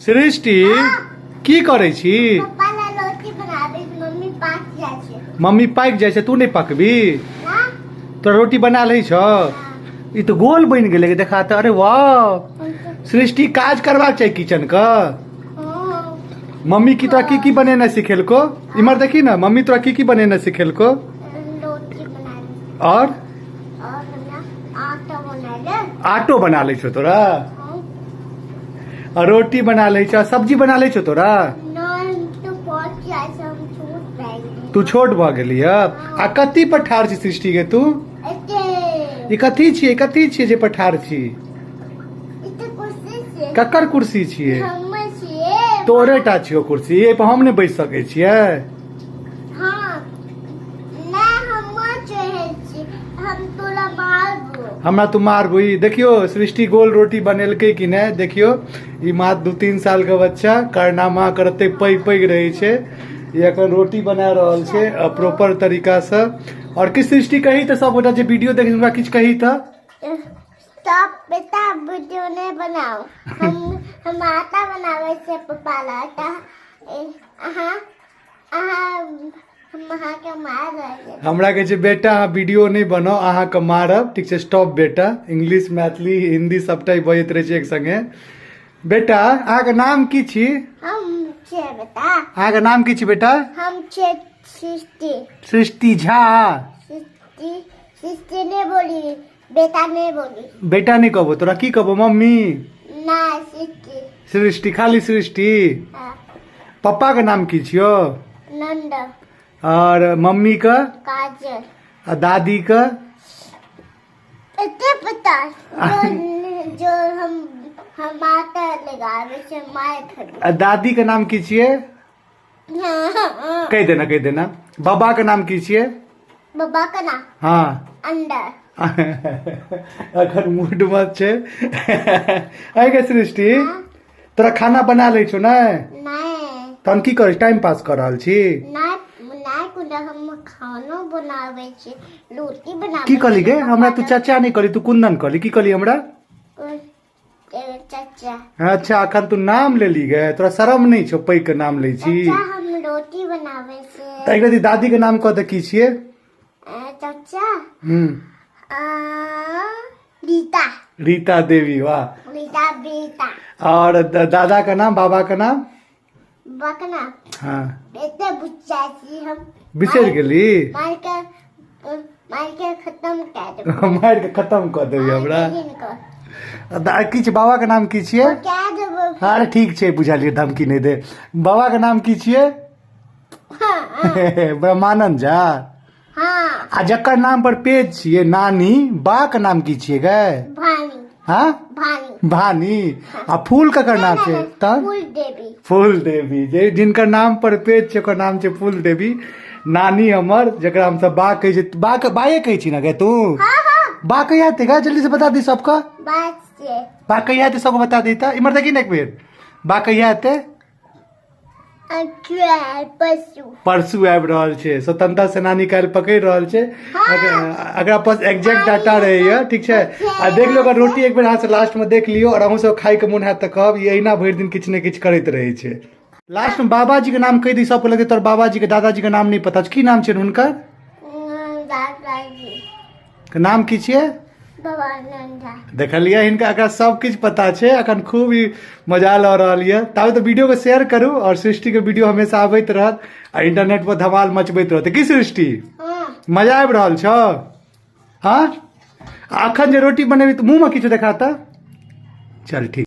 सृष्टि की करे छी? मम्मी पाक जाए छे, तू नहीं पकबी? तो रोटी बना ले छो? ये तो गोल बन गेले देखा तो। अरे वाह सृष्टि, काज करवा चाहिए किचन का। मम्मी की तोरा की बनेना सिखेल को? इमर देखी ना, मम्मी तोरा की बनेना सिखेल को? और आटो बना ले छो तोरा? और रोटी बना ले छो, सब्जी बना ले छो तोरा? तू छोट भ गेली आ कथी पर ठाड़ छी सृष्टि के तू? ई कथी छिए, कथी छिए जे पठार छी? ककर कुर्सी छिए? तोरे टा छियो कुर्सी, ए पर हम नहीं बैठ सके छिए? हमरा तू मारबू? देखियो सृष्टि गोल रोटी बनेलकै कि नहीं देखियो। ई मात्र 2-3 साल का बच्चा कारनामा करते पैग पैग रहे छे। ये अखन रोटी बना रहल छे प्रॉपर तरीका से। और किस सृष्टि कही तो सब गोटा जे वीडियो देखे हमरा किछ कही तो? स्टॉप बेटा, वीडियो नहीं बनाओ। हम आटा बनावे से पप्पा ला आटा। हमरा के जे बेटा अहाँ वीडियो नहीं बनाओ, अहाँ के मारब, ठीक है? स्टॉप बेटा। इंग्लिश मैथिली हिंदी सबटा बजत रहे छे एक संगे। बेटा अहाँ के नाम की छी? हम छे बेटा। अहाँ के नाम की छी बेटा? हम छे सृष्टि। सृष्टि झा? सृष्टि नहीं बोली, बेटा नहीं बोली। बेटा नहीं कहबो, तोरा की कहबो? मम्मी ना सृष्टि। सृष्टि, खाली सृष्टि। पापा का नाम की छियो? नंद। और मम्मी का? काजल। और दादी का? पता जो हम आटा लगावे से माय खड़ी। और दादी का नाम की छिए? कह देना, कह देना। बाबा का नाम की छिए? बाबा का नाम? हाँ अंडर। अगर मूड मत छे। आगे सृष्टि, तोरा खाना बना ले छो ना? नहीं। तन की कर, टाइम पास कर रहल छी? नहीं कुंडा, हम खाना बनावे छी, रोटी बनावे। की कहली गे? हमरा तू चाचा नहीं कहली, तू कुंदन कहली। की कहली हमरा? चाचा। अच्छा अखन तू नाम ले ली गे, तोरा शरम नहीं छो पैग के नाम ले छी? चाचा हम रोटी बनावे से। त एक दादी के नाम कह दे की छिए? चाचा रीता। रीता देवी, वाह। रीता बेटा। और दादा का नाम, बाबा का नाम? बाबा का नाम? हाँ बेटा बुच्चा छी हम। बिसर गेली? मार के खत्म कर देबो। मार के खत्म कर देबी हमरा? की छे बाबा का नाम की छिए? क्या देबो? अरे ठीक छे, बुझलिए, धमकी नहीं दे। बाबा का नाम की छिए? ब्रह्मानंद झा। हाँ। आ जकर नाम पर पेज छिए नानी, बा का नाम की छिए गे? भानी। हाँ भानी। भानी। आ फूल का नाम छे? फूल देवी। फूल देवी, जे जिनकर नाम पर पेज छे ओकर नाम छे फूल देवी। नानी हमर, जकरा हम सब बा कहे छे। बा के बाये कहे छी ना गे तू? हाँ। बा कहिया आते गा? जल्दी से बता दी सबका। बात से। बा कहिया आते सबको बता देता। इमर देखी ना एक बेर, बा कहिया आते? परसू आबि रहल छे। स्वतंत्रता सेनानी काल्हि पकड़ रहल छे। अगर पास एग्जैक्ट डाटा रहे, ठीक छे? आ देख लो, अगर रोटी एक बेर हाथ से लास्ट में देख लियो और अहूँ सब खाई के मन हैत त कहब ये अहिना भरि दिन किछ ने किछ करैत रहे छे। लास्ट में बाबाजी के नाम कह दी, सबको लगे तोर बाबाजी के दादाजी के नाम नहीं पता। की नाम छे हुनकर? दादाजी नाम की छिए? देखलिए हिनका अगर सब कुछ पता छे। अखन खूब ही मजा ल रहल ये। ताबे तो वीडियो को शेयर करू और सृष्टि के वीडियो हमेशा आबैत रहत और इंटरनेट पर धमाल मचबैत रहत। की सृष्टि मजा आबि रहल छो? हाँ अखन जे रोटी बनेबी त मुंह में किछु देखाता? चल ठीक।